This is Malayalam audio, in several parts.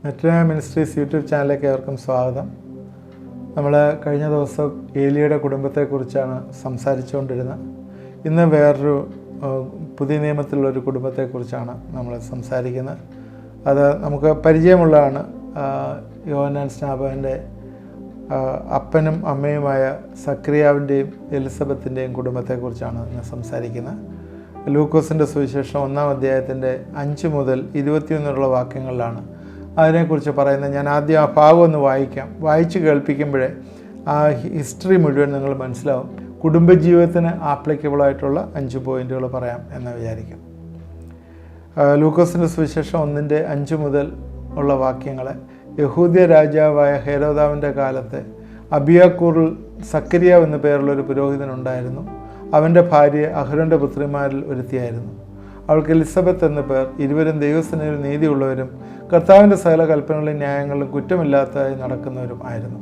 മെട്രോന മിനിസ്ട്രീസ് യൂട്യൂബ് ചാനലിലേക്ക് ഏവർക്കും സ്വാഗതം. നമ്മൾ കഴിഞ്ഞ ദിവസം ഏലിയുടെ കുടുംബത്തെക്കുറിച്ചാണ് സംസാരിച്ചുകൊണ്ടിരുന്നത്. ഇന്ന് വേറൊരു പുതിയ നിയമത്തിലുള്ളൊരു കുടുംബത്തെക്കുറിച്ചാണ് നമ്മൾ സംസാരിക്കുന്നത്. അത് നമുക്ക് പരിചയമുള്ളതാണ്. യോഹന്നാൻ സ്നാപകൻ്റെ അപ്പനും അമ്മയുമായ സക്രിയാവിൻ്റെയും എലിസബത്തിൻ്റെയും കുടുംബത്തെക്കുറിച്ചാണ് ഇന്ന് സംസാരിക്കുന്നത്. ലൂക്കോസിൻ്റെ സുവിശേഷം 1-ാം അധ്യായത്തിൻ്റെ 5 മുതൽ 21 വാക്യങ്ങളിലാണ് അതിനെക്കുറിച്ച് പറയുന്നത്. ഞാൻ ആദ്യം ആ ഭാഗം ഒന്ന് വായിച്ച് കേൾപ്പിക്കുമ്പോഴേ ആ ഹിസ്റ്ററി മുഴുവൻ നിങ്ങൾ മനസ്സിലാവും. കുടുംബജീവിതത്തിന് ആപ്ലിക്കബിളായിട്ടുള്ള 5 പോയിൻറ്റുകൾ പറയാം എന്ന് വിചാരിക്കും. ലൂക്കോസിൻ്റെ സുവിശേഷം 1-ൻ്റെ 5 മുതൽ ഉള്ള വാക്യങ്ങളെ, യഹൂദ്യ രാജാവായ ഹെരോദാവിൻ്റെ കാലത്ത് അബിയാക്കൂറിൽ സക്കരിയാവ് എന്ന പേരുള്ളൊരു പുരോഹിതനുണ്ടായിരുന്നു. അവൻ്റെ ഭാര്യ അഹരോൻ്റെ പുത്രിമാരിൽ ഒരുത്തിയായിരുന്നു. അവൾക്ക് എലിസബത്ത് എന്ന പേർ. ഇരുവരും ദൈവസന്നിധിയിൽ നീതിയുള്ളവരും കർത്താവിൻ്റെ സകല കൽപ്പനകളിലും ന്യായങ്ങളിലും കുറ്റമില്ലാത്തതായി നടക്കുന്നവരും ആയിരുന്നു.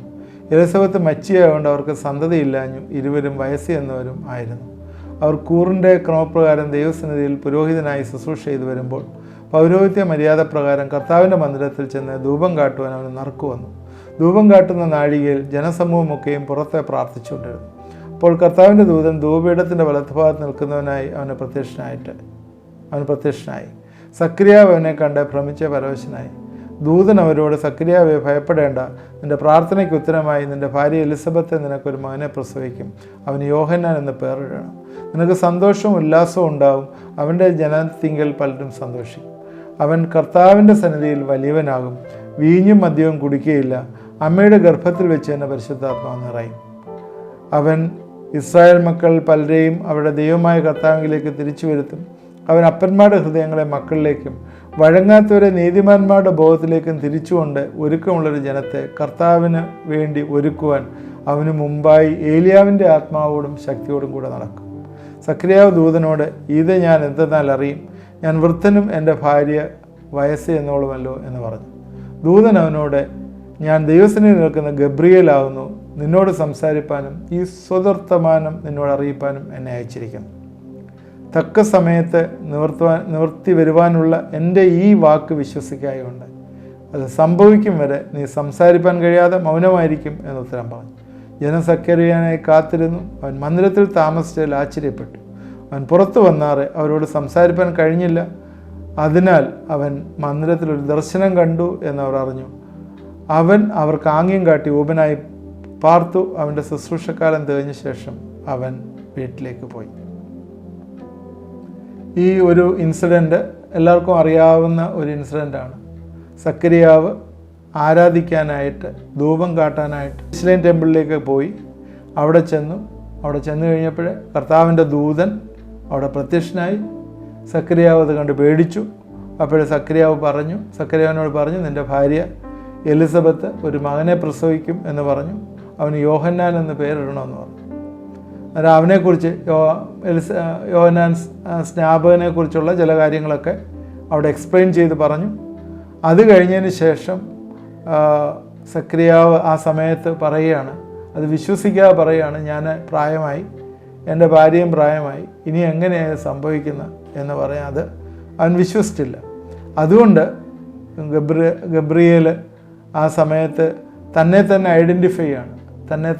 എലിസബത്ത് മച്ചിയായതുകൊണ്ട് അവർക്ക് സന്തതിയില്ലാഞ്ഞു. ഇരുവരും വയസ്സ് എന്നവരും ആയിരുന്നു. അവർ കൂറിൻ്റെ ക്രമപ്രകാരം ദൈവസന്നിധിയിൽ പുരോഹിതനായി ശുശ്രൂഷ ചെയ്തു വരുമ്പോൾ പൗരോഹിത്യ മര്യാദ പ്രകാരം കർത്താവിൻ്റെ മന്ദിരത്തിൽ ചെന്ന് ധൂപം കാട്ടുവാൻ അവന് നറുക്കു വന്നു. ധൂപം കാട്ടുന്ന നാഴികയിൽ ജനസമൂഹമൊക്കെയും പുറത്തെ പ്രാർത്ഥിച്ചുകൊണ്ടിരുന്നു. അപ്പോൾ കർത്താവിൻ്റെ ദൂതൻ ധൂപപീഠത്തിൻ്റെ വലത്തുഭാഗത്ത് നിൽക്കുന്നവനായി അവന് പ്രത്യക്ഷനായി. സക്രിയാവ് അവനെ കണ്ട് ഭ്രമിച്ച പരവശനായി. ദൂതൻ അവരോട്, സക്രിയാവെ, ഭയപ്പെടേണ്ട, നിൻ്റെ പ്രാർത്ഥനയ്ക്ക് ഉത്തരമായി നിൻ്റെ ഭാര്യ എലിസബത്ത് നിനക്കൊരു മകനെ പ്രസവിക്കും. അവന് യോഹന്നാൻ എന്ന് പേരിടണം. നിനക്ക് സന്തോഷവും ഉല്ലാസവും ഉണ്ടാവും. അവൻ്റെ ജനനത്തിങ്കൽ പലരും സന്തോഷിക്കും. അവൻ കർത്താവിൻ്റെ സന്നിധിയിൽ വലിയവനാകും. വീഞ്ഞും മദ്യവും കുടിക്കുകയില്ല. അമ്മയുടെ ഗർഭത്തിൽ വെച്ച് തന്നെ പരിശുദ്ധാത്മാവ് നിറയും. അവൻ ഇസ്രായേൽ മക്കൾ പലരെയും അവരുടെ ദൈവമായ കർത്താവിലേക്ക് തിരിച്ചു വരുത്തും. അവൻ അപ്പന്മാരുടെ ഹൃദയങ്ങളെ മക്കളിലേക്കും വഴങ്ങാത്തവരെ നീതിമാന്മാരുടെ ബോധത്തിലേക്കും തിരിച്ചുകൊണ്ട് ഒരുക്കമുള്ളൊരു ജനത്തെ കർത്താവിന് വേണ്ടി ഒരുക്കുവാൻ അവന് മുമ്പായി ഏലിയാവിൻ്റെ ആത്മാവോടും ശക്തിയോടും കൂടെ നടക്കും. സക്രിയാവ് ദൂതനോട്, ഇത് ഞാൻ എന്തെന്നാൽ അറിയും, ഞാൻ വൃദ്ധനും എൻ്റെ ഭാര്യ വയസ്സ് എന്നോളുമല്ലോ എന്ന് പറഞ്ഞു. ദൂതൻ അവനോട്, ഞാൻ ദൈവസന്നിധിയിൽ നിൽക്കുന്ന ഗബ്രിയേലാകുന്നു. നിന്നോട് സംസാരിപ്പാനും ഈ സ്വവർത്തമാനം നിന്നോട് അറിയിപ്പാനും എന്നെ അയച്ചിരിക്കുന്നു. തക്ക സമയത്ത് നിവർത്തി വരുവാനുള്ള എൻ്റെ ഈ വാക്ക് വിശ്വസിക്കായുണ്ട്. അത് സംഭവിക്കും വരെ നീ സംസാരിപ്പാൻ കഴിയാതെ മൗനമായിരിക്കും എന്നുത്തരം പറഞ്ഞു. ജനം സക്കരിയാനായി കാത്തിരുന്നു. അവൻ മന്ദിരത്തിൽ താമസിച്ചതിൽ ആശ്ചര്യപ്പെട്ടു. അവൻ പുറത്തു വന്നാറെ അവരോട് സംസാരിപ്പാൻ കഴിഞ്ഞില്ല. അതിനാൽ അവൻ മന്ദിരത്തിൽ ഒരു ദർശനം കണ്ടു എന്നവർ അറിഞ്ഞു. അവൻ അവർക്ക് ആംഗ്യം കാട്ടി ഊപനായി പാർത്തു. അവൻ്റെ ശുശ്രൂഷക്കാലം തികഞ്ഞ ശേഷം അവൻ വീട്ടിലേക്ക് പോയി. ഈ ഒരു ഇൻസിഡൻറ്റ് എല്ലാവർക്കും അറിയാവുന്ന ഒരു ഇൻസിഡൻ്റാണ്. സക്കരിയാവ് ആരാധിക്കാനായിട്ട്, ധൂപം കാട്ടാനായിട്ട് ഇസ്ലാം ടെമ്പിളിലേക്ക് പോയി. അവിടെ ചെന്നു കഴിഞ്ഞപ്പോൾ കർത്താവിൻ്റെ ദൂതൻ അവിടെ പ്രത്യക്ഷനായി. സക്കരിയാവ് അത് കണ്ട് പേടിച്ചു. അപ്പോൾ സക്കരിയാവിനോട് പറഞ്ഞു, നിൻ്റെ ഭാര്യ എലിസബത്ത് ഒരു മകനെ പ്രസവിക്കും എന്ന് പറഞ്ഞു. അവന് യോഹന്നാൻ എന്ന് പേരിടണമെന്ന് പറഞ്ഞു. അന്നേരം അവനെക്കുറിച്ച് യോഹന്നാൻ സ്നാപകനെ കുറിച്ചുള്ള ചില കാര്യങ്ങളൊക്കെ അവിടെ എക്സ്പ്ലെയിൻ ചെയ്ത് പറഞ്ഞു. അത് കഴിഞ്ഞതിന് ശേഷം സക്രിയാവ് ആ സമയത്ത് പറയുകയാണ്, അത് വിശ്വസിക്കാതെ പറയുകയാണ്, ഞാൻ പ്രായമായി, എൻ്റെ ഭാര്യയും പ്രായമായി, ഇനി എങ്ങനെയാണ് സംഭവിക്കുന്നത് എന്ന് പറയാൻ അത് അവൻ വിശ്വസിച്ചില്ല. അതുകൊണ്ട് ഗബ്രിയേൽ ആ സമയത്ത് തന്നെ ഐഡൻറ്റിഫൈ ആണ്,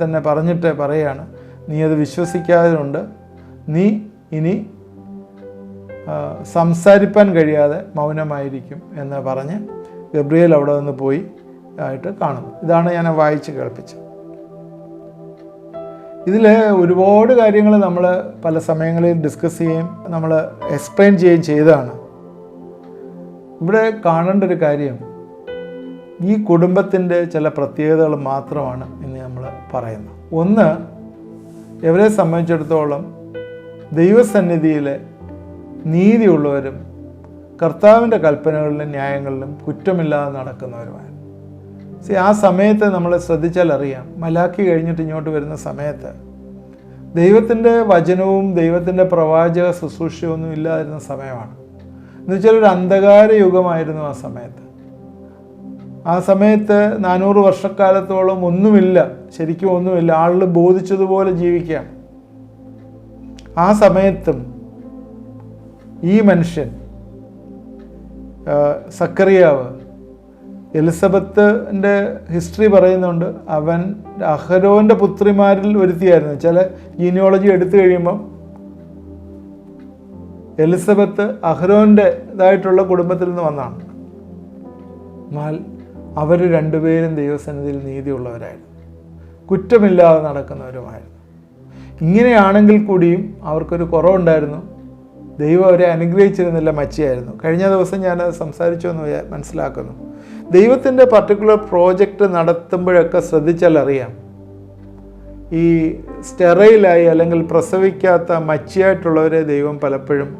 തന്നെ പറഞ്ഞിട്ട് പറയുകയാണ്, നീ അത് വിശ്വസിക്കാതെ നീ ഇനി സംസാരിപ്പാൻ കഴിയാതെ മൗനമായിരിക്കും എന്ന് പറഞ്ഞ് ഗബ്രിയേൽ അവിടെ നിന്ന് പോയി ആയിട്ട് കാണുന്നു. ഇതാണ് ഞാൻ വായിച്ച് കേൾപ്പിച്ചത്. ഇതിൽ ഒരുപാട് കാര്യങ്ങൾ നമ്മൾ പല സമയങ്ങളിൽ ഡിസ്കസ് ചെയ്യുകയും നമ്മൾ എക്സ്പ്ലെയിൻ ചെയ്യുകയും ചെയ്തതാണ്. ഇവിടെ കാണേണ്ട ഒരു കാര്യം, ഈ കുടുംബത്തിൻ്റെ ചില പ്രത്യേകതകൾ മാത്രമാണ് ഇന്ന് നമ്മൾ പറയുന്നത്. ഒന്ന്, ഇവരെ സംബന്ധിച്ചിടത്തോളം ദൈവസന്നിധിയിലെ നീതിയുള്ളവരും കർത്താവിൻ്റെ കൽപ്പനകളിലും ന്യായങ്ങളിലും കുറ്റമില്ലാതെ നടക്കുന്നവരുമാണ്. ആ സമയത്ത് നമ്മൾ ശ്രദ്ധിച്ചാൽ അറിയാം, മലാക്കി കഴിഞ്ഞിട്ട് ഇങ്ങോട്ട് വരുന്ന സമയത്ത് ദൈവത്തിൻ്റെ വചനവും ദൈവത്തിൻ്റെ പ്രവാചക ശുശ്രൂഷയൊന്നും ഇല്ലാതിരുന്ന സമയമാണ്. എന്നുവെച്ചാൽ ഒരു അന്ധകാര യുഗമായിരുന്നു ആ സമയത്ത്. ആ സമയത്ത് 400 വർഷക്കാലത്തോളം ഒന്നുമില്ല, ശരിക്കും ഒന്നുമില്ല. ആളുകൾ ബോധിച്ചതുപോലെ ജീവിക്കുകയാണ്. ആ സമയത്തും ഈ മനുഷ്യൻ സക്കറിയാവ് എലിസബത്തിൻ്റെ ഹിസ്റ്ററി പറയുന്നുണ്ട്, അവൻ അഹരോൻ്റെ പുത്രിമാരിൽ ഒരുത്തിയായിരുന്നു. ചില ജീനിയോളജി എടുത്തു കഴിയുമ്പം എലിസബത്ത് അഹരോൻ്റെതായിട്ടുള്ള കുടുംബത്തിൽ നിന്ന് വന്നാണ്. എന്നാൽ അവർ രണ്ടുപേരും ദൈവസന്നിധിയിൽ നീതിയുള്ളവരായിരുന്നു, കുറ്റമില്ലാതെ നടക്കുന്നവരുമായിരുന്നു. ഇങ്ങനെയാണെങ്കിൽ കൂടിയും അവർക്കൊരു കുറവുണ്ടായിരുന്നു. ദൈവം അവരെ അനുഗ്രഹിച്ചിരുന്നില്ല, മച്ചിയായിരുന്നു. കഴിഞ്ഞ ദിവസം ഞാനത് സംസാരിച്ചു എന്ന് മനസ്സിലാക്കുന്നു. ദൈവത്തിൻ്റെ പർട്ടിക്കുലർ പ്രോജക്റ്റ് നടത്തുമ്പോഴൊക്കെ ശ്രദ്ധിച്ചാൽ അറിയാം, ഈ സ്റ്റെറൈലായി അല്ലെങ്കിൽ പ്രസവിക്കാത്ത മച്ചിയായിട്ടുള്ളവരെ ദൈവം പലപ്പോഴും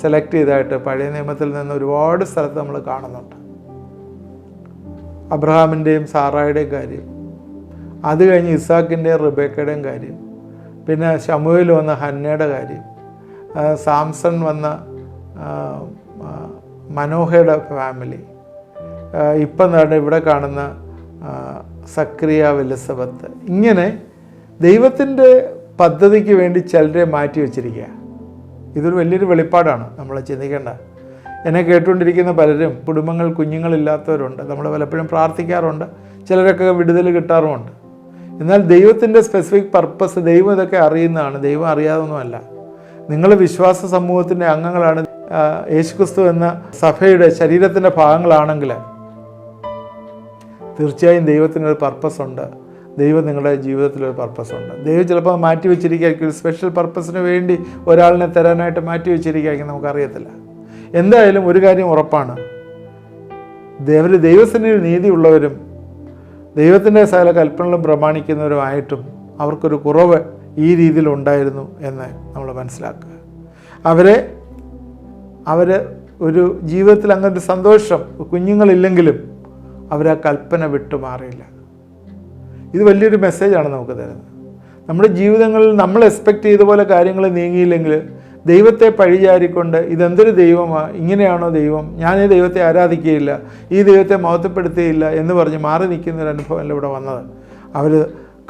സെലക്ട് ചെയ്തതായിട്ട് പഴയ നിയമത്തിൽ നിന്ന് ഒരുപാട് സ്ഥലത്ത് നമ്മൾ കാണുന്നുണ്ട്. അബ്രഹാമിൻ്റെയും സാറായുടെയും കാര്യം, അത് കഴിഞ്ഞ് ഇസാക്കിൻ്റെയും റിബേക്കയുടെയും കാര്യം, പിന്നെ ശമൂവേൽ വന്ന ഹന്നയുടെ കാര്യം, സാംസൺ വന്ന മനോഹയുടെ ഫാമിലി, ഇപ്പം ഇവിടെ കാണുന്ന സക്രിയാവ് എലിസബത്ത്. ഇങ്ങനെ ദൈവത്തിൻ്റെ പദ്ധതിക്ക് വേണ്ടി ചിലരെ മാറ്റി വച്ചിരിക്കുക. ഇതൊരു വലിയൊരു വെളിപ്പാടാണ്, നമ്മൾ ചിന്തിക്കേണ്ട. എന്നെ കേട്ടുകൊണ്ടിരിക്കുന്ന പലരും കുടുംബങ്ങൾ, കുഞ്ഞുങ്ങളില്ലാത്തവരുണ്ട്. നമ്മൾ പലപ്പോഴും പ്രാർത്ഥിക്കാറുണ്ട്, ചിലരൊക്കെ വിടുതൽ കിട്ടാറുമുണ്ട്. എന്നാൽ ദൈവത്തിൻ്റെ സ്പെസിഫിക് പർപ്പസ് ദൈവം ഇതൊക്കെ അറിയുന്നതാണ്, ദൈവം അറിയാതൊന്നുമല്ല. നിങ്ങൾ വിശ്വാസ സമൂഹത്തിൻ്റെ അംഗങ്ങളാണ്, യേശുക്രിസ്തു എന്ന സഭയുടെ ശരീരത്തിൻ്റെ ഭാഗങ്ങളാണെങ്കിൽ തീർച്ചയായും ദൈവത്തിനൊരു പർപ്പസ് ഉണ്ട്. ദൈവം നിങ്ങളുടെ ജീവിതത്തിലൊരു പർപ്പസ് ഉണ്ട്. ദൈവം ചിലപ്പോൾ മാറ്റി വെച്ചിരിക്കുകയായിരിക്കും, സ്പെഷ്യൽ പർപ്പസിന് വേണ്ടി ഒരാളിനെ തരാനായിട്ട് മാറ്റി വെച്ചിരിക്കുകയായിരിക്കും, നമുക്കറിയത്തില്ല. എന്തായാലും ഒരു കാര്യം ഉറപ്പാണ്, ദൈവസന്നിധിയിൽ നീതിയുള്ളവരും ദൈവത്തിൻ്റെ സകല കൽപ്പനകളും പ്രമാണിക്കുന്നവരുമായിട്ടും അവർക്കൊരു കുറവ് ഈ രീതിയിൽ ഉണ്ടായിരുന്നു എന്ന് നമ്മൾ മനസ്സിലാക്കുക. അവർ ഒരു ജീവിതത്തിൽ അങ്ങനൊരു സന്തോഷം, കുഞ്ഞുങ്ങളില്ലെങ്കിലും അവരാ കൽപ്പന വിട്ടുമാറിയില്ല. ഇത് വലിയൊരു മെസ്സേജാണ് നമുക്ക് തരുന്നത്. നമ്മുടെ ജീവിതങ്ങളിൽ നമ്മൾ എക്സ്പെക്റ്റ് ചെയ്ത പോലെ കാര്യങ്ങൾ നീങ്ങിയില്ലെങ്കിൽ ദൈവത്തെ പഴിചാരിക്കൊണ്ട് ഇതെന്തൊരു ദൈവമാണ്, ഇങ്ങനെയാണോ ദൈവം, ഞാൻ ഈ ദൈവത്തെ ആരാധിക്കുകയില്ല, ഈ ദൈവത്തെ മഹത്വപ്പെടുത്തുകയില്ല എന്ന് പറഞ്ഞ് മാറി നിൽക്കുന്നൊരു അനുഭവമല്ല ഇവിടെ വന്നത്. അവർ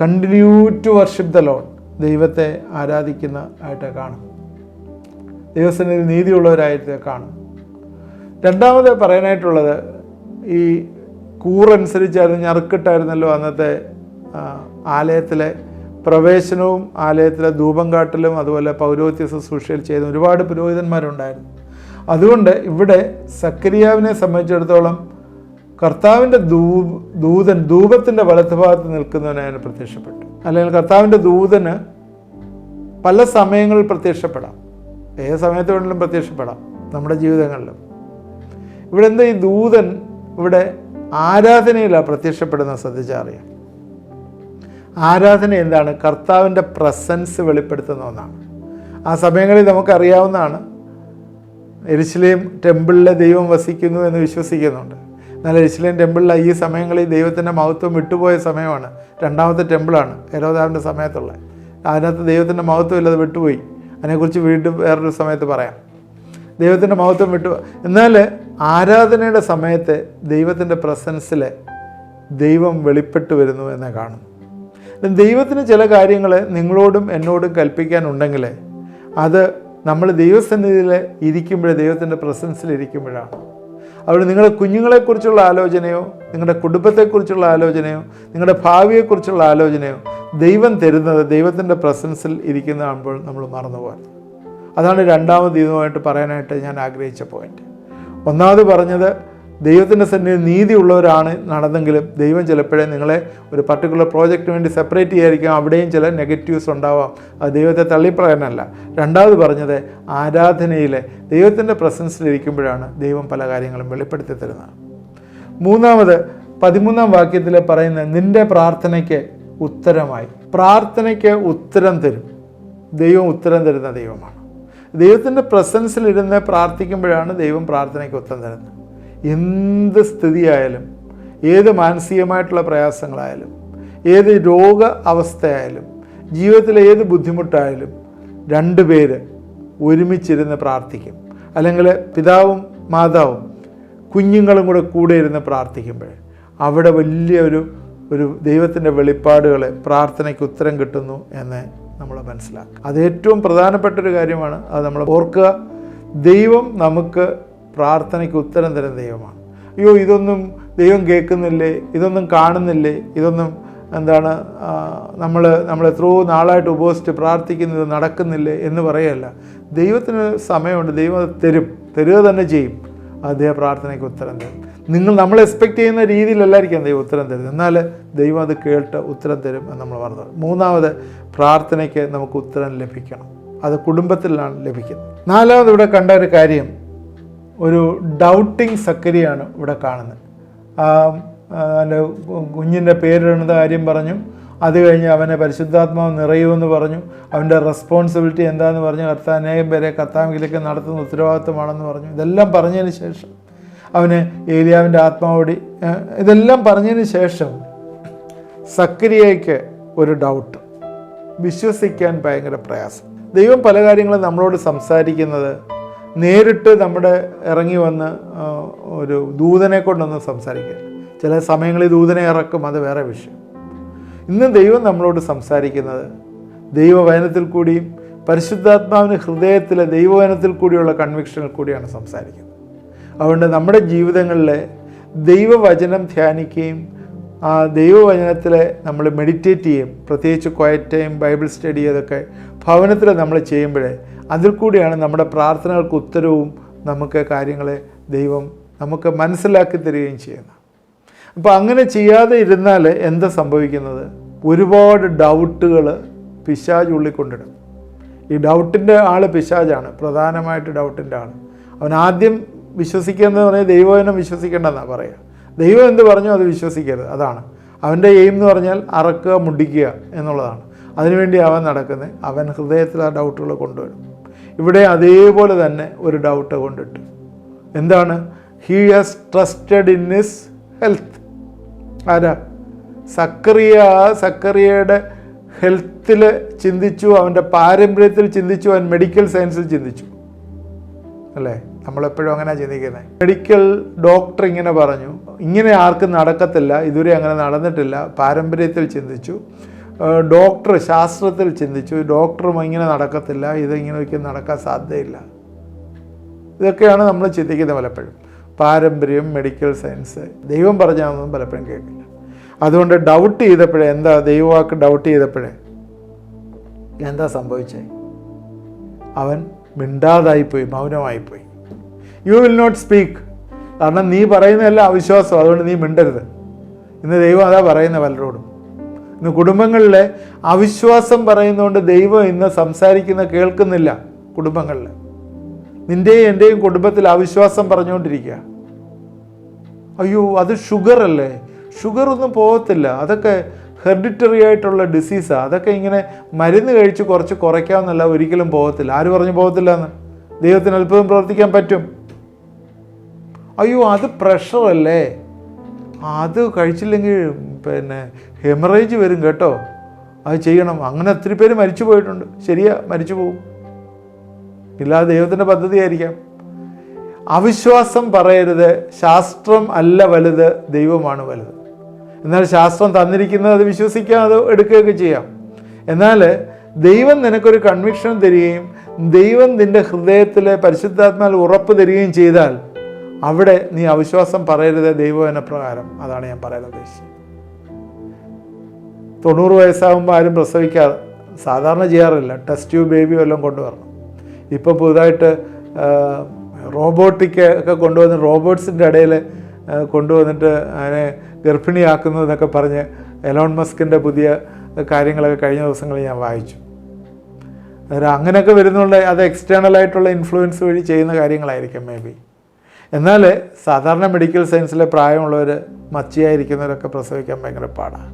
continue to worship the lord, ദൈവത്തെ ആരാധിക്കുന്ന ആയിട്ട് കാണും, ദൈവസന്നിധിയിൽ നീതിയുള്ളവരായിട്ട് കാണും. രണ്ടാമത് പറയാനായിട്ടുള്ളത്, ഈ കൂറനുസരിച്ചായിരുന്നു, ഞറുക്കിട്ടായിരുന്നല്ലോ അന്നത്തെ ആലയത്തിലെ പ്രവേശനവും ആലയത്തിലെ ധൂപം കാട്ടലും അതുപോലെ പൗരോഹിത്യ ശുശ്രൂഷയിൽ ചെയ്ത ഒരുപാട് പുരോഹിതന്മാരുണ്ടായിരുന്നു. അതുകൊണ്ട് ഇവിടെ സക്കരിയാവിനെ സംബന്ധിച്ചിടത്തോളം കർത്താവിൻ്റെ ദൂതൻ ധൂപത്തിൻ്റെ വലത്തുഭാഗത്ത് നിൽക്കുന്നവനായി പ്രത്യക്ഷപ്പെട്ടു. അല്ലെങ്കിൽ കർത്താവിൻ്റെ ദൂതന് പല സമയങ്ങളിൽ പ്രത്യക്ഷപ്പെടാം, ഏത് സമയത്ത് വേണമെങ്കിലും പ്രത്യക്ഷപ്പെടാം നമ്മുടെ ജീവിതങ്ങളിലും. ഇവിടെ എന്താ, ഈ ദൂതൻ ഇവിടെ ആരാധനയിലാണ് പ്രത്യക്ഷപ്പെടുന്നത്. ശ്രദ്ധിച്ചറിയാം, ആരാധന എന്താണ്? കർത്താവിൻ്റെ പ്രസൻസ് വെളിപ്പെടുത്തുന്ന ഒന്നാണ്. ആ സമയങ്ങളിൽ നമുക്കറിയാവുന്നതാണ്, യെരുശലേം ടെമ്പിളിലെ ദൈവം വസിക്കുന്നു എന്ന് വിശ്വസിക്കുന്നുണ്ട്. എന്നാൽ യെരുശലേം ടെമ്പിളിലെ ഈ സമയങ്ങളിൽ ദൈവത്തിൻ്റെ മഹത്വം വിട്ടുപോയ സമയമാണ്. രണ്ടാമത്തെ ടെമ്പിളാണ് ഹെരോദാവിൻ്റെ സമയത്തുള്ള. അതിനകത്ത് ദൈവത്തിൻ്റെ മഹത്വം ഇല്ലാതെ വിട്ടുപോയി. അതിനെക്കുറിച്ച് വീണ്ടും വേറൊരു സമയത്ത് പറയാം. ദൈവത്തിൻ്റെ മഹത്വം വിട്ടു. എന്നാൽ ആരാധനയുടെ സമയത്ത് ദൈവത്തിൻ്റെ പ്രസൻസിൽ ദൈവം വെളിപ്പെട്ടു വരുന്നു എന്ന് കാണുന്നു. ദൈവത്തിന് ചില കാര്യങ്ങൾ നിങ്ങളോടും എന്നോടും കൽപ്പിക്കാനുണ്ടെങ്കിൽ അത് നമ്മൾ ദൈവസന്നിധിയിൽ ഇരിക്കുമ്പോഴേ, ദൈവത്തിൻ്റെ പ്രസൻസിൽ ഇരിക്കുമ്പോഴാണ്. അവിടെ നിങ്ങളുടെ കുഞ്ഞുങ്ങളെക്കുറിച്ചുള്ള ആലോചനയോ നിങ്ങളുടെ കുടുംബത്തെക്കുറിച്ചുള്ള ആലോചനയോ നിങ്ങളുടെ ഭാവിയെക്കുറിച്ചുള്ള ആലോചനയോ ദൈവം തരുന്നത് ദൈവത്തിൻ്റെ പ്രസൻസിൽ ഇരിക്കുന്ന കാണുമ്പോൾ നമ്മൾ മറന്നുപോകാൻ. അതാണ് രണ്ടാമത് ഇതുമായിട്ട് പറയാനായിട്ട് ഞാൻ ആഗ്രഹിച്ച പോയിന്റ്. ഒന്നാമത് പറഞ്ഞത്, ദൈവത്തിൻ്റെ സന്നിധിയിൽ നീതിയുള്ളവരാണ് നടന്നെങ്കിലും ദൈവം ചിലപ്പോഴേ നിങ്ങളെ ഒരു പർട്ടിക്കുലർ പ്രോജക്റ്റിന് വേണ്ടി സെപ്പറേറ്റ് ചെയ്യാതിരിക്കാം. അവിടെയും ചില നെഗറ്റീവ്സ് ഉണ്ടാവാം, അത് ദൈവത്തെ തള്ളിപ്പറയാനല്ല. രണ്ടാമത് പറഞ്ഞത്, ആരാധനയിലെ ദൈവത്തിൻ്റെ പ്രസൻസിലിരിക്കുമ്പോഴാണ് ദൈവം പല കാര്യങ്ങളും വെളിപ്പെടുത്തി തരുന്നത്. മൂന്നാമത് 13-ാം വാക്യത്തിൽ പറയുന്നത്, നിൻ്റെ പ്രാർത്ഥനയ്ക്ക് ഉത്തരമായി. പ്രാർത്ഥനയ്ക്ക് ഉത്തരം തരും, ദൈവം ഉത്തരം തരുന്ന ദൈവമാണ്. ദൈവത്തിൻ്റെ പ്രസൻസിലിരുന്ന് പ്രാർത്ഥിക്കുമ്പോഴാണ് ദൈവം പ്രാർത്ഥനയ്ക്ക് ഉത്തരം തരുന്നത്. എന്ത് സ്ഥിതിയായാലും, ഏത് മാനസികമായിട്ടുള്ള പ്രയാസങ്ങളായാലും, ഏത് രോഗ അവസ്ഥയായാലും, ജീവിതത്തിലെ ഏത് ബുദ്ധിമുട്ടായാലും രണ്ടുപേര് ഒരുമിച്ചിരുന്ന് പ്രാർത്ഥിക്കും. അല്ലെങ്കിൽ പിതാവും മാതാവും കുഞ്ഞുങ്ങളും കൂടെ ഇരുന്ന് പ്രാർത്ഥിക്കുമ്പോൾ അവിടെ വലിയൊരു ദൈവത്തിൻ്റെ വെളിപ്പാടുകൾ, പ്രാർത്ഥനയ്ക്ക് ഉത്തരം കിട്ടുന്നു എന്ന് നമ്മൾ മനസ്സിലാക്കുക. അത് ഏറ്റവും പ്രധാനപ്പെട്ടൊരു കാര്യമാണ്. അത് നമ്മൾ ഓർക്കുക. ദൈവം നമുക്ക് പ്രാർത്ഥനയ്ക്ക് ഉത്തരം തരുന്ന ദൈവമാണ്. അയ്യോ ഇതൊന്നും ദൈവം കേൾക്കുന്നില്ലേ, ഇതൊന്നും കാണുന്നില്ലേ, ഇതൊന്നും എന്താണ് നമ്മൾ എത്രയോ നാളായിട്ട് ഉപവസിച്ച് പ്രാർത്ഥിക്കുന്നത് നടക്കുന്നില്ലേ എന്ന് പറയല്ല. ദൈവത്തിന് സമയമുണ്ട്, ദൈവം അത് തരിക തന്നെ ചെയ്യും. അദ്ദേഹം പ്രാർത്ഥനയ്ക്ക് ഉത്തരം തരും. നമ്മൾ എക്സ്പെക്റ്റ് ചെയ്യുന്ന രീതിയിലല്ലായിരിക്കാം ദൈവം ഉത്തരം തരുന്നത്, എന്നാൽ ദൈവം അത് കേട്ട് ഉത്തരം തരും എന്ന് നമ്മൾ പറഞ്ഞത്. മൂന്നാമത്, പ്രാർത്ഥനയ്ക്ക് നമുക്ക് ഉത്തരം ലഭിക്കണം. അത് കുടുംബത്തിലാണ് ലഭിക്കുന്നത്. നാലാമത് ഇവിടെ കണ്ട ഒരു കാര്യം, ഒരു ഡൗട്ടിങ് സക്കരിയാണ് ഇവിടെ കാണുന്നത്. എൻ്റെ കുഞ്ഞിൻ്റെ പേരിടുന്ന കാര്യം പറഞ്ഞു, അത് കഴിഞ്ഞ് അവനെ പരിശുദ്ധാത്മാവ് നിറയുമെന്ന് പറഞ്ഞു, അവൻ്റെ റെസ്പോൺസിബിലിറ്റി എന്താണെന്ന് പറഞ്ഞു, അനേകം പേരെ കർത്താവിലേക്ക് നടത്തുന്ന ഉത്തരവാദിത്വമാണെന്ന് പറഞ്ഞു. ഇതെല്ലാം പറഞ്ഞതിന് ശേഷം അവന് ഏലിയാവിൻ്റെ ആത്മാവോടി ഇതെല്ലാം പറഞ്ഞതിന് ശേഷം സക്കരിയയ്ക്ക് ഒരു ഡൗട്ട്, വിശ്വസിക്കാൻ ഭയങ്കര പ്രയാസം. ദൈവം പല കാര്യങ്ങളും നമ്മളോട് സംസാരിക്കുന്നത് നേരിട്ട് നമ്മുടെ ഇറങ്ങി വന്ന് ഒരു ദൂതനെ കൊണ്ടൊന്നും സംസാരിക്കുക. ചില സമയങ്ങളിൽ ദൂതനെ ഇറക്കും, അത് വേറെ വിഷയം. ഇന്ന് ദൈവം നമ്മളോട് സംസാരിക്കുന്നത് ദൈവവചനത്തിൽ കൂടിയും പരിശുദ്ധാത്മാവിന് ഹൃദയത്തിലെ ദൈവവചനത്തിൽ കൂടിയുള്ള കൺവിക്ഷനിൽ കൂടിയാണ് സംസാരിക്കുന്നത്. അതുകൊണ്ട് നമ്മുടെ ജീവിതങ്ങളിലെ ദൈവവചനം ധ്യാനിക്കുകയും ആ ദൈവവചനത്തിൽ നമ്മൾ മെഡിറ്റേറ്റ് ചെയ്യും, പ്രത്യേകിച്ച് ക്വയറ്റ് ടൈം, ബൈബിൾ സ്റ്റഡി, അതൊക്കെ ഭവനത്തിൽ നമ്മൾ ചെയ്യുമ്പോഴേ അതിൽ കൂടിയാണ് നമ്മുടെ പ്രാർത്ഥനകൾക്ക് ഉത്തരവും നമുക്ക് കാര്യങ്ങളെ ദൈവം നമുക്ക് മനസ്സിലാക്കി തരികയും ചെയ്യുന്നത്. അപ്പോൾ അങ്ങനെ ചെയ്യാതെ ഇരുന്നാൽ എന്താ സംഭവിക്കുന്നത്? ഒരുപാട് ഡൗട്ടുകൾ പിശാച് ഉള്ളിക്കൊണ്ടിടും. ഈ ഡൗട്ടിൻ്റെ ആൾ പിശാചാണ്, പ്രധാനമായിട്ട് ഡൗട്ടിൻ്റെ ആൾ. അവൻ ആദ്യം വിശ്വസിക്കുന്നത് പറഞ്ഞാൽ ദൈവവചനം വിശ്വസിക്കേണ്ടെന്നാണ് പറയുക. ദൈവം എന്ത് പറഞ്ഞു അത് വിശ്വസിക്കരുത്, അതാണ് അവൻ്റെ എയിം എന്ന് പറഞ്ഞാൽ അറക്കുക, മുടിക്കുക എന്നുള്ളതാണ്. അതിനുവേണ്ടി അവൻ നടക്കുന്നത്. അവൻ ഹൃദയത്തിൽ ആ ഡൗട്ടുകൾ കൊണ്ടുവരും. ഇവിടെ അതേപോലെ തന്നെ ഒരു ഡൗട്ട് കൊണ്ടിട്ട്, എന്താണ്? He has trusted in his health. ആരാ? സക്കറിയയുടെ ഹെൽത്തിൽ ചിന്തിച്ചു, അവൻ്റെ പാരമ്പര്യത്തിൽ ചിന്തിച്ചു, അവൻ മെഡിക്കൽ സയൻസിൽ ചിന്തിച്ചു, അല്ലേ? നമ്മളെപ്പോഴും അങ്ങനെ ചിന്തിക്കുന്നത്. മെഡിക്കൽ ഡോക്ടർ ഇങ്ങനെ പറഞ്ഞു, ഇങ്ങനെ ആർക്കും നടക്കത്തില്ല, ഇതുവരെ അങ്ങനെ നടന്നിട്ടില്ല. പാരമ്പര്യത്തിൽ ചിന്തിച്ചു. ഡോക്ടർ ശാസ്ത്രത്തിൽ ചിന്തിച്ചു, ഡോക്ടറും ഇങ്ങനെ നടക്കത്തില്ല, ഇതിങ്ങനെ ഒരിക്കലും നടക്കാൻ സാധ്യതയില്ല. ഇതൊക്കെയാണ് നമ്മൾ ചിന്തിക്കുന്നത് പലപ്പോഴും. പാരമ്പര്യം, മെഡിക്കൽ സയൻസ്, ദൈവം പറഞ്ഞാൽ പലപ്പോഴും കേൾക്കില്ല. അതുകൊണ്ട് ഡൗട്ട് ചെയ്തപ്പോഴേ എന്താ, ദൈവവാക്ക് ഡൗട്ട് ചെയ്തപ്പോഴേ എന്താ സംഭവിച്ചേ? അവൻ മിണ്ടാതായിപ്പോയി, മൗനമായിപ്പോയി. You will not speak. കാരണം നീ പറയുന്നതെല്ലാം അവിശ്വാസം, അതുകൊണ്ട് നീ മിണ്ടരുത്. ഇന്ന് ദൈവം അതാ പറയുന്ന പലരോടും. ഇന്ന് കുടുംബങ്ങളിലെ അവിശ്വാസം പറയുന്നതുകൊണ്ട് ദൈവം ഇന്ന് സംസാരിക്കുന്ന കേൾക്കുന്നില്ല. കുടുംബങ്ങളിൽ നിൻ്റെയും എൻ്റെയും കുടുംബത്തിൽ അവിശ്വാസം പറഞ്ഞുകൊണ്ടിരിക്കുക. അയ്യോ അത് ഷുഗർ അല്ലേ, ഷുഗർ ഒന്നും പോകത്തില്ല, അതൊക്കെ ഹെറിഡിറ്ററി ആയിട്ടുള്ള ഡിസീസാണ്, അതൊക്കെ ഇങ്ങനെ മരുന്ന് കഴിച്ച് കുറച്ച് കുറയ്ക്കാമെന്നല്ല, ഒരിക്കലും പോകത്തില്ല. ആര് പറഞ്ഞു പോകത്തില്ല എന്ന്? ദൈവത്തിന് അത്ഭുതം പ്രവർത്തിക്കാൻ പറ്റും. അയ്യോ അത് പ്രഷറല്ലേ, അത് കഴിച്ചില്ലെങ്കിൽ ഹെമറേജ് വരും കേട്ടോ, അത് ചെയ്യണം. അങ്ങനെ ഒത്തിരി പേര് മരിച്ചു പോയിട്ടുണ്ട്. ശരിയാ, മരിച്ചു പോകും, ഇല്ലാതെ ദൈവത്തിൻ്റെ പദ്ധതിയായിരിക്കാം. അവിശ്വാസം പറയരുത്. ശാസ്ത്രം അല്ല വലുത്, ദൈവമാണ് വലുത്. എന്നാൽ ശാസ്ത്രം തന്നിരിക്കുന്നത് അത് വിശ്വസിക്കാം, അത് എടുക്കുകയൊക്കെ ചെയ്യാം. എന്നാൽ ദൈവം നിനക്കൊരു കൺവിക്ഷൻ തരികയും ദൈവം നിൻ്റെ ഹൃദയത്തിലെ പരിശുദ്ധാത്മാവിൽ ഉറപ്പ് തരികയും ചെയ്താൽ അവിടെ നീ അവിശ്വാസം പറയരുത് ദൈവവചന പ്രകാരം. അതാണ് ഞാൻ പറയാൻ ഉദ്ദേശിച്ചത്. 90 വയസ്സാകുമ്പോൾ ആരും പ്രസവിക്കാതെ സാധാരണ ചെയ്യാറില്ല, ടെസ്റ്റ് ട്യൂബ് ബേബി വല്ലതും കൊണ്ടുവരണം. ഇപ്പോൾ പുതുതായിട്ട് റോബോട്ടിക് ഒക്കെ കൊണ്ടുവന്ന് റോബോട്ട്സിൻ്റെ ഇടയിൽ കൊണ്ടുവന്നിട്ട് അതിനെ ഗർഭിണിയാക്കുന്നു എന്നൊക്കെ പറഞ്ഞ് എലോൺ മസ്കിൻ്റെ പുതിയ കാര്യങ്ങളൊക്കെ കഴിഞ്ഞ ദിവസങ്ങളിൽ ഞാൻ വായിച്ചു. അങ്ങനെയൊക്കെ വരുന്നുള്ള അത് എക്സ്റ്റേണലായിട്ടുള്ള ഇൻഫ്ലുവൻസ് വഴി ചെയ്യുന്ന കാര്യങ്ങളായിരിക്കും മേ ബി. എന്നാൽ സാധാരണ മെഡിക്കൽ സയൻസിലെ പ്രായമുള്ളവർ, മച്ചിയായിരിക്കുന്നവരൊക്കെ പ്രസവിക്കാൻ ഭയങ്കര പാടാണ്.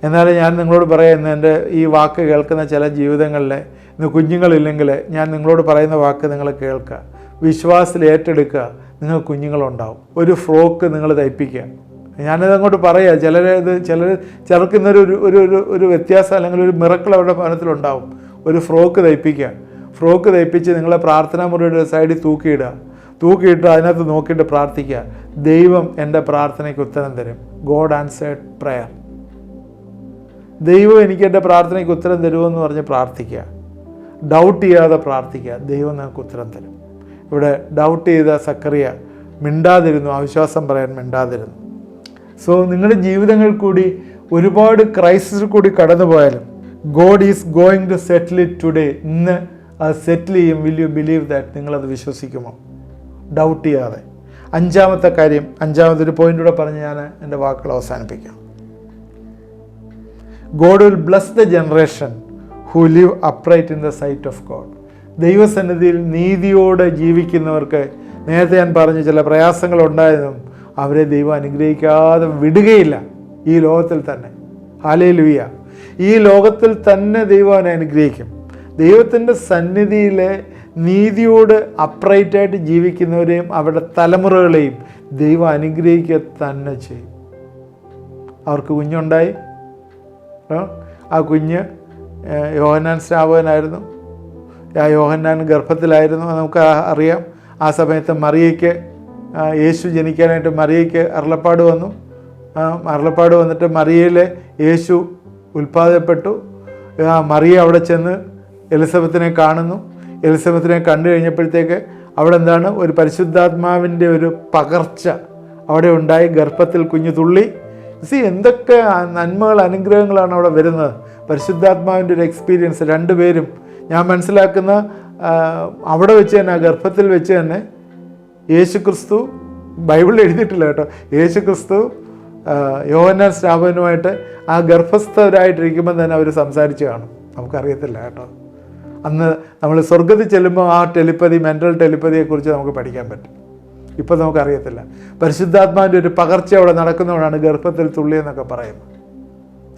എന്നാൽ ഞാൻ നിങ്ങളോട് പറയാം, ഇന്ന് എൻ്റെ ഈ വാക്ക് കേൾക്കുന്ന ചില ജീവിതങ്ങളിൽ ഇന്ന് കുഞ്ഞുങ്ങളില്ലെങ്കിൽ ഞാൻ നിങ്ങളോട് പറയുന്ന വാക്ക് നിങ്ങൾ കേൾക്കുക, വിശ്വാസത്തിൽ ഏറ്റെടുക്കുക, നിങ്ങൾ കുഞ്ഞുങ്ങളുണ്ടാവും. ഒരു ഫ്രോക്ക് നിങ്ങൾ തയ്പ്പിക്കുക. ഞാനിത് അങ്ങോട്ട് പറയാം, ചിലർക്ക് ഇന്നൊരു ഒരു വ്യത്യാസം അല്ലെങ്കിൽ ഒരു മിറക്കിൾ അവരുടെ ഭവനത്തിലുണ്ടാവും. ഒരു ഫ്രോക്ക് തയ്പ്പിക്കുക. ഫ്രോക്ക് തയ്പ്പിച്ച് നിങ്ങളെ പ്രാർത്ഥനാ മുറിയുടെ സൈഡിൽ തൂക്കിയിട്ട് അതിനകത്ത് നോക്കിയിട്ട് പ്രാർത്ഥിക്കുക, ദൈവം എൻ്റെ പ്രാർത്ഥനയ്ക്ക് ഉത്തരം തരും. God answered prayer. ദൈവം എനിക്ക് എൻ്റെ പ്രാർത്ഥനയ്ക്ക് ഉത്തരം തരുമെന്ന് പറഞ്ഞ് പ്രാർത്ഥിക്കുക. ഡൗട്ട് ചെയ്യാതെ പ്രാർത്ഥിക്കുക, ദൈവം നിങ്ങൾക്ക് ഉത്തരം തരും. ഇവിടെ ഡൗട്ട് ചെയ്ത സക്കറിയ മിണ്ടാതിരുന്നു, അവിശ്വാസം പറയാൻ മിണ്ടാതിരുന്നു. സോ നിങ്ങളുടെ ജീവിതങ്ങൾ കൂടി ഒരുപാട് ക്രൈസിസിൽ കൂടി കടന്നു പോയാലും God is going to settle it today. ഇന്ന് അത് സെറ്റിൽ ചെയ്യും. Will you believe that? നിങ്ങളത് വിശ്വസിക്കുമോ? ഡൗട്ട് ചെയ്യാതെ. അഞ്ചാമത്തെ കാര്യം, അഞ്ചാമതൊരു പോയിൻ്റ് പറഞ്ഞ് ഞാൻ എൻ്റെ വാക്കുകൾ അവസാനിപ്പിക്കാം. God will bless the generation who live upright in the sight of God. ദൈവസന്നിധിയിൽ നീതിയോടെ ജീവിക്കുന്നവർക്ക്, നേരത്തെ ഞാൻ പറഞ്ഞ ചില പ്രയാസങ്ങളുണ്ടായതും അവരെ ദൈവം അനുഗ്രഹിക്കാതെ വിടുകയില്ല. ഈ ലോകത്തിൽ തന്നെ. ഹല്ലേലൂയ. ഈ ലോകത്തിൽ തന്നെ ദൈവം അവനെ അനുഗ്രഹിക്കും. ദൈവത്തിൻ്റെ സന്നിധിയിലെ നീതിയോട് അപ്രൈറ്റായിട്ട് ജീവിക്കുന്നവരെയും അവരുടെ തലമുറകളെയും ദൈവം അനുഗ്രഹിക്കുക തന്നെ ചെയ്യും. അവർക്ക് കുഞ്ഞുണ്ടായി. ആ കുഞ്ഞ് യോഹന്നാൻ സ്നാപകനായിരുന്നു. ആ യോഹന്നാൻ ഗർഭത്തിലായിരുന്നു, നമുക്ക് അറിയാം. ആ സമയത്ത് മറിയയ്ക്ക്, യേശു ജനിക്കാനായിട്ട് മറിയയ്ക്ക് അരുളപ്പാട് വന്നു. അരുളപ്പാട് വന്നിട്ട് മറിയയിൽ യേശു ഉൽപ്പാദിക്കപ്പെട്ടു. മറിയ അവിടെ ചെന്ന് എലിസബത്തിനെ കാണുന്നു. എലിസബത്തിനെ കണ്ടു കഴിഞ്ഞപ്പോഴത്തേക്ക് അവിടെ എന്താണ്, ഒരു പരിശുദ്ധാത്മാവിൻ്റെ ഒരു പകർച്ച അവിടെ ഉണ്ടായി. ഗർഭത്തിൽ കുഞ്ഞു തുള്ളി. എന്തൊക്കെ നന്മകൾ, അനുഗ്രഹങ്ങളാണ് അവിടെ വരുന്നത്. പരിശുദ്ധാത്മാവിൻ്റെ ഒരു എക്സ്പീരിയൻസ്. രണ്ടുപേരും, ഞാൻ മനസ്സിലാക്കുന്ന, അവിടെ വെച്ച് തന്നെ, ആ ഗർഭത്തിൽ വെച്ച് തന്നെ യേശു ക്രിസ്തു, ബൈബിളിൽ എഴുതിയിട്ടില്ല കേട്ടോ, യേശു ക്രിസ്തു യോഹന്നാൻ സ്നാപകനുമായിട്ട് ആ ഗർഭസ്ഥരായിട്ടിരിക്കുമ്പോൾ തന്നെ അവർ സംസാരിച്ച് കാണും. നമുക്കറിയത്തില്ല കേട്ടോ. അന്ന് നമ്മൾ സ്വർഗത്തിൽ ചെല്ലുമ്പോൾ ആ ടെലിപ്പതി, മെൻ്റൽ ടെലിപ്പതിയെക്കുറിച്ച് നമുക്ക് പഠിക്കാൻ പറ്റും. ഇപ്പോൾ നമുക്കറിയത്തില്ല. പരിശുദ്ധാത്മാവിൻ്റെ ഒരു പകർച്ച അവിടെ നടക്കുന്നതുകൊണ്ടാണ് ഗർഭത്തിൽ തുള്ളിയെന്നൊക്കെ പറയുന്നത്.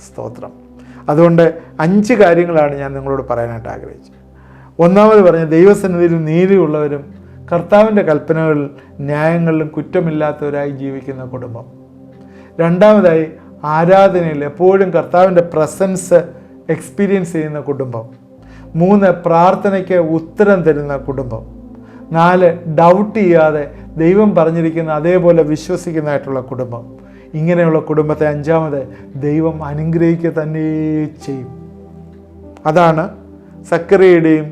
സ്തോത്രം. അതുകൊണ്ട് 5 കാര്യങ്ങളാണ് ഞാൻ നിങ്ങളോട് പറയാനായിട്ട് ആഗ്രഹിച്ചത്. ഒന്നാമത് പറഞ്ഞ, ദൈവസന്നിധിയിൽ നീതിയുള്ളവരും കർത്താവിൻ്റെ കൽപ്പനകളിൽ ന്യായങ്ങളിലും കുറ്റമില്ലാത്തവരായി ജീവിക്കുന്ന കുടുംബം. രണ്ടാമതായി, ആരാധനയിൽ എപ്പോഴും കർത്താവിൻ്റെ പ്രസൻസ് എക്സ്പീരിയൻസ് ചെയ്യുന്ന കുടുംബം. 3, പ്രാർത്ഥനയ്ക്ക് ഉത്തരം തരുന്ന കുടുംബം. 4, ഡൗട്ട് ചെയ്യാതെ ദൈവം പറഞ്ഞിരിക്കുന്ന അതേപോലെ വിശ്വസിക്കുന്നതായിട്ടുള്ള കുടുംബം. ഇങ്ങനെയുള്ള കുടുംബത്തെ 5ാമത് ദൈവം അനുഗ്രഹിക്കുക തന്നെ ചെയ്യും. അതാണ് സക്കറിയയുടെയും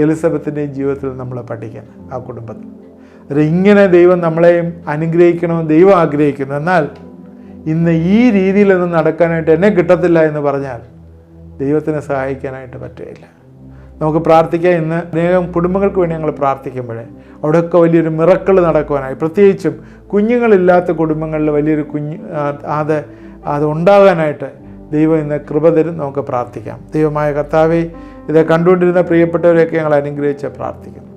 എലിസബത്തിൻ്റെയും ജീവിതത്തിൽ നമ്മൾ പഠിക്കുന്നത്. ആ കുടുംബത്തിൽ ഇങ്ങനെ ദൈവം നമ്മളെയും അനുഗ്രഹിക്കണമെന്ന് ദൈവം ആഗ്രഹിക്കുന്നു. എന്നാൽ ഇന്ന് ഈ രീതിയിലൊന്നും നടക്കാനായിട്ട് എന്നെ കിട്ടത്തില്ല എന്ന് പറഞ്ഞാൽ ദൈവത്തിനെ സഹായിക്കാനായിട്ട് പറ്റുകയില്ല. നമുക്ക് പ്രാർത്ഥിക്കാം. ഇന്ന് അനേകം കുടുംബങ്ങൾക്ക് വേണ്ടി ഞങ്ങൾ പ്രാർത്ഥിക്കുമ്പോഴേ അവിടെയൊക്കെ വലിയൊരു മിറക്കിൾ നടക്കുവാനായി, പ്രത്യേകിച്ചും കുഞ്ഞുങ്ങളില്ലാത്ത കുടുംബങ്ങളിൽ വലിയൊരു അത് ഉണ്ടാകാനായിട്ട് ദൈവം ഇന്ന് കൃപ തരും. നമുക്ക് പ്രാർത്ഥിക്കാം. ദൈവമായ കർത്താവേ, ഇത് കണ്ടുകൊണ്ടിരുന്ന പ്രിയപ്പെട്ടവരെയൊക്കെ ഞങ്ങൾ അനുഗ്രഹിച്ച് പ്രാർത്ഥിക്കുന്നു.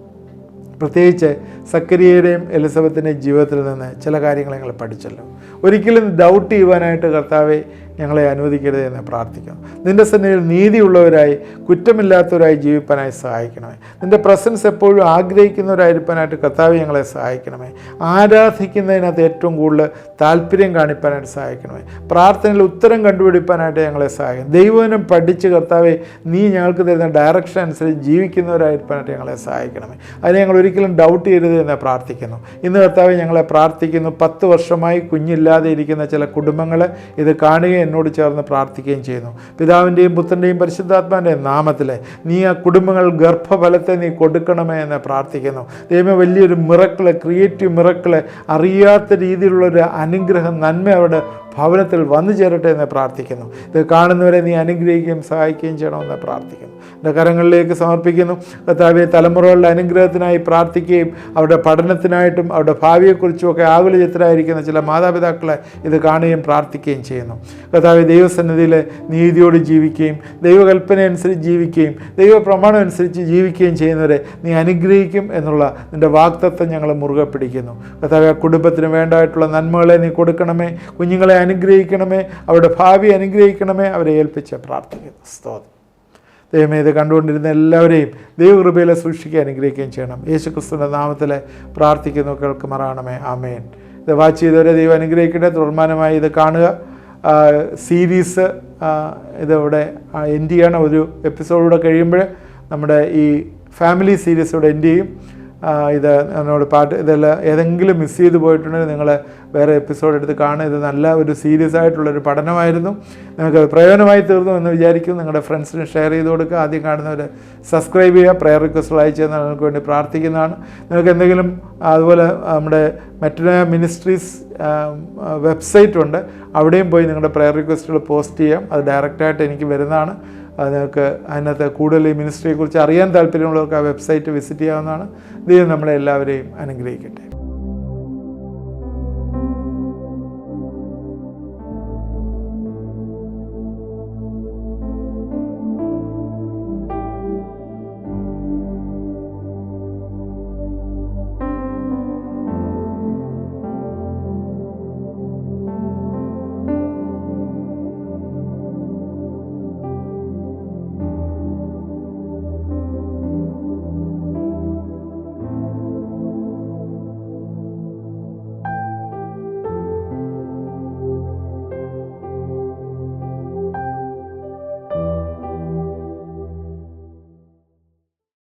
പ്രത്യേകിച്ച് സക്കരിയയുടെയും എലിസബത്തിൻ്റെയും ജീവിതത്തിൽ നിന്ന് ചില കാര്യങ്ങൾ ഞങ്ങൾ പഠിച്ചല്ലോ. ഒരിക്കലും ഡൗട്ട് ചെയ്യുവാനായിട്ട് കർത്താവെ ഞങ്ങളെ അനുവദിക്കരുത് എന്ന് പ്രാർത്ഥിക്കുന്നു. നിൻ്റെ സന്നിധിയിൽ നീതിയുള്ളവരായി കുറ്റമില്ലാത്തവരായി ജീവിപ്പാനായി സഹായിക്കണമേ. നിൻ്റെ പ്രസൻസ് എപ്പോഴും ആഗ്രഹിക്കുന്നവരായിരിക്കാനായിട്ട് കർത്താവെ ഞങ്ങളെ സഹായിക്കണമേ. ആരാധിക്കുന്നതിനകത്ത് ഏറ്റവും കൂടുതൽ താല്പര്യം കാണിപ്പാനായിട്ട് സഹായിക്കണമേ. പ്രാർത്ഥനയിൽ ഉത്തരം കണ്ടുപിടിപ്പാനായിട്ട് ഞങ്ങളെ സഹായിക്കണം. ദൈവവചനം പഠിച്ച് കർത്താവെ നീ ഞങ്ങൾക്ക് തരുന്ന ഡയറക്ഷൻ അനുസരിച്ച് ജീവിക്കുന്നവരായിരിക്കാനായിട്ട് ഞങ്ങളെ സഹായിക്കണമേ. അതിനെ ഞങ്ങൾ ഒരിക്കലും ഡൗട്ട് ചെയ്യരുത് എന്ന് പ്രാർത്ഥിക്കുന്നു. ഇന്ന് കർത്താവെ ഞങ്ങളെ പ്രാർത്ഥിക്കുന്നു. 10 വർഷമായി കുഞ്ഞില്ലാതെ ഇരിക്കുന്ന ചില കുടുംബങ്ങൾ ഇത് കാണുകയും എന്നോട് ചേർന്ന് പ്രാർത്ഥിക്കുകയും ചെയ്യുന്നു. പിതാവിൻ്റെയും പുത്രൻ്റെയും പരിശുദ്ധാത്മാവിൻ്റെയും നാമത്തിൽ നീ ആ കുടുംബങ്ങൾ ഗർഭഫലത്തെ നീ കൊടുക്കണമേ എന്ന് പ്രാർത്ഥിക്കുന്നു. ദൈവമേ, വലിയൊരു മിറക്കിള്, ക്രിയേറ്റീവ് മിറക്കിള്, അറിയാത്ത രീതിയിലുള്ളൊരു അനുഗ്രഹം, നന്മ അവിടെ ഭവനത്തിൽ വന്നു ചേരട്ടെ എന്ന് പ്രാർത്ഥിക്കുന്നു. ഇത് കാണുന്നവരെ നീ അനുഗ്രഹിക്കുകയും സഹായിക്കുകയും ചെയ്യണമെന്ന് പ്രാർത്ഥിക്കുന്നു. എൻ്റെ കരങ്ങളിലേക്ക് സമർപ്പിക്കുന്നു. കർത്താവേ, തലമുറകളുടെ അനുഗ്രഹത്തിനായി പ്രാർത്ഥിക്കുകയും അവരുടെ പഠനത്തിനായിട്ടും അവരുടെ ഭാവിയെക്കുറിച്ചുമൊക്കെ ആകുലചിത്തരായിരിക്കുന്ന ചില മാതാപിതാക്കളെ ഇത് കാണുകയും പ്രാർത്ഥിക്കുകയും ചെയ്യുന്നു. കർത്താവേ, ദൈവസന്നിധിയിൽ നീതിയോട് ജീവിക്കുകയും ദൈവകൽപ്പന അനുസരിച്ച് ജീവിക്കുകയും ദൈവപ്രമാണം അനുസരിച്ച് ജീവിക്കുകയും ചെയ്യുന്നവരെ നീ അനുഗ്രഹിക്കും എന്നുള്ള നിൻ്റെ വാഗ്ദത്തം ഞങ്ങൾ മുറുകെ പിടിക്കുന്നു. കർത്താവേ, ആ കുടുംബത്തിന് വേണ്ടതായിട്ടുള്ള നന്മകളെ നീ കൊടുക്കണമേ. കുഞ്ഞുങ്ങളെ അനുഗ്രഹിക്കണമേ. അവരുടെ ഭാവി അനുഗ്രഹിക്കണമേ. അവരെ ഏൽപ്പിച്ച് പ്രാർത്ഥിക്കുന്നു. സ്തോത്രം. ദൈവമേ, ഇത് കണ്ടുകൊണ്ടിരുന്ന എല്ലാവരെയും ദൈവകൃപയിലെ സൂക്ഷിക്കുക, അനുഗ്രഹിക്കുകയും ചെയ്യണം. യേശുക്രിസ്തുവിൻ്റെ നാമത്തിൽ പ്രാർത്ഥിക്കുന്നു, കേൾക്കുമാറാണമേ. ആമേൻ. ഇത് വാച്ച് ചെയ്തവരെ ദൈവം അനുഗ്രഹിക്കട്ടെ. തുടർമാനമായി ഇത് കാണുക. സീരീസ് ഇതിവിടെ എൻഡ് ചെയ്യണം. ഒരു എപ്പിസോഡൂടെ കഴിയുമ്പോൾ നമ്മുടെ ഈ ഫാമിലി സീരീസ് ഇവിടെ എൻഡ് ചെയ്യും. ഇത് എന്നോട് ഇതെല്ലാം ഏതെങ്കിലും മിസ് ചെയ്ത് പോയിട്ടുണ്ടെങ്കിൽ നിങ്ങൾ വേറെ എപ്പിസോഡ് എടുത്ത് കാണുക. ഇത് നല്ല ഒരു സീരിയസ് ആയിട്ടുള്ളൊരു പഠനമായിരുന്നു. നിങ്ങൾക്ക് പ്രയോജനമായി തീർന്നു എന്ന് വിചാരിക്കും. നിങ്ങളുടെ ഫ്രണ്ട്സിന് ഷെയർ ചെയ്ത് കൊടുക്കുക. ആദ്യം കാണുന്നവർ സബ്സ്ക്രൈബ് ചെയ്യുക. പ്രെയർ റിക്വസ്റ്റുകൾ അയച്ചു തന്നാൽ നിങ്ങൾക്ക് വേണ്ടി പ്രാർത്ഥിക്കുന്നതാണ്. നിങ്ങൾക്ക് എന്തെങ്കിലും അതുപോലെ നമ്മുടെ മറ്റൊരു മിനിസ്ട്രീസ് വെബ്സൈറ്റ് ഉണ്ട്, അവിടെയും പോയി നിങ്ങളുടെ പ്രെയർ റിക്വസ്റ്റുകൾ പോസ്റ്റ് ചെയ്യാം. അത് ഡയറക്റ്റായിട്ട് എനിക്ക് വരുന്നതാണ്. നിങ്ങൾക്ക് അതിനകത്ത് കൂടുതൽ ഈ മിനിസ്ട്രിയെക്കുറിച്ച് അറിയാൻ താല്പര്യമുള്ളവർക്ക് ആ വെബ്സൈറ്റ് വിസിറ്റ് ചെയ്യാവുന്നതാണ്. ദൈവം നമ്മളെ എല്ലാവരെയും അനുഗ്രഹിക്കട്ടെ.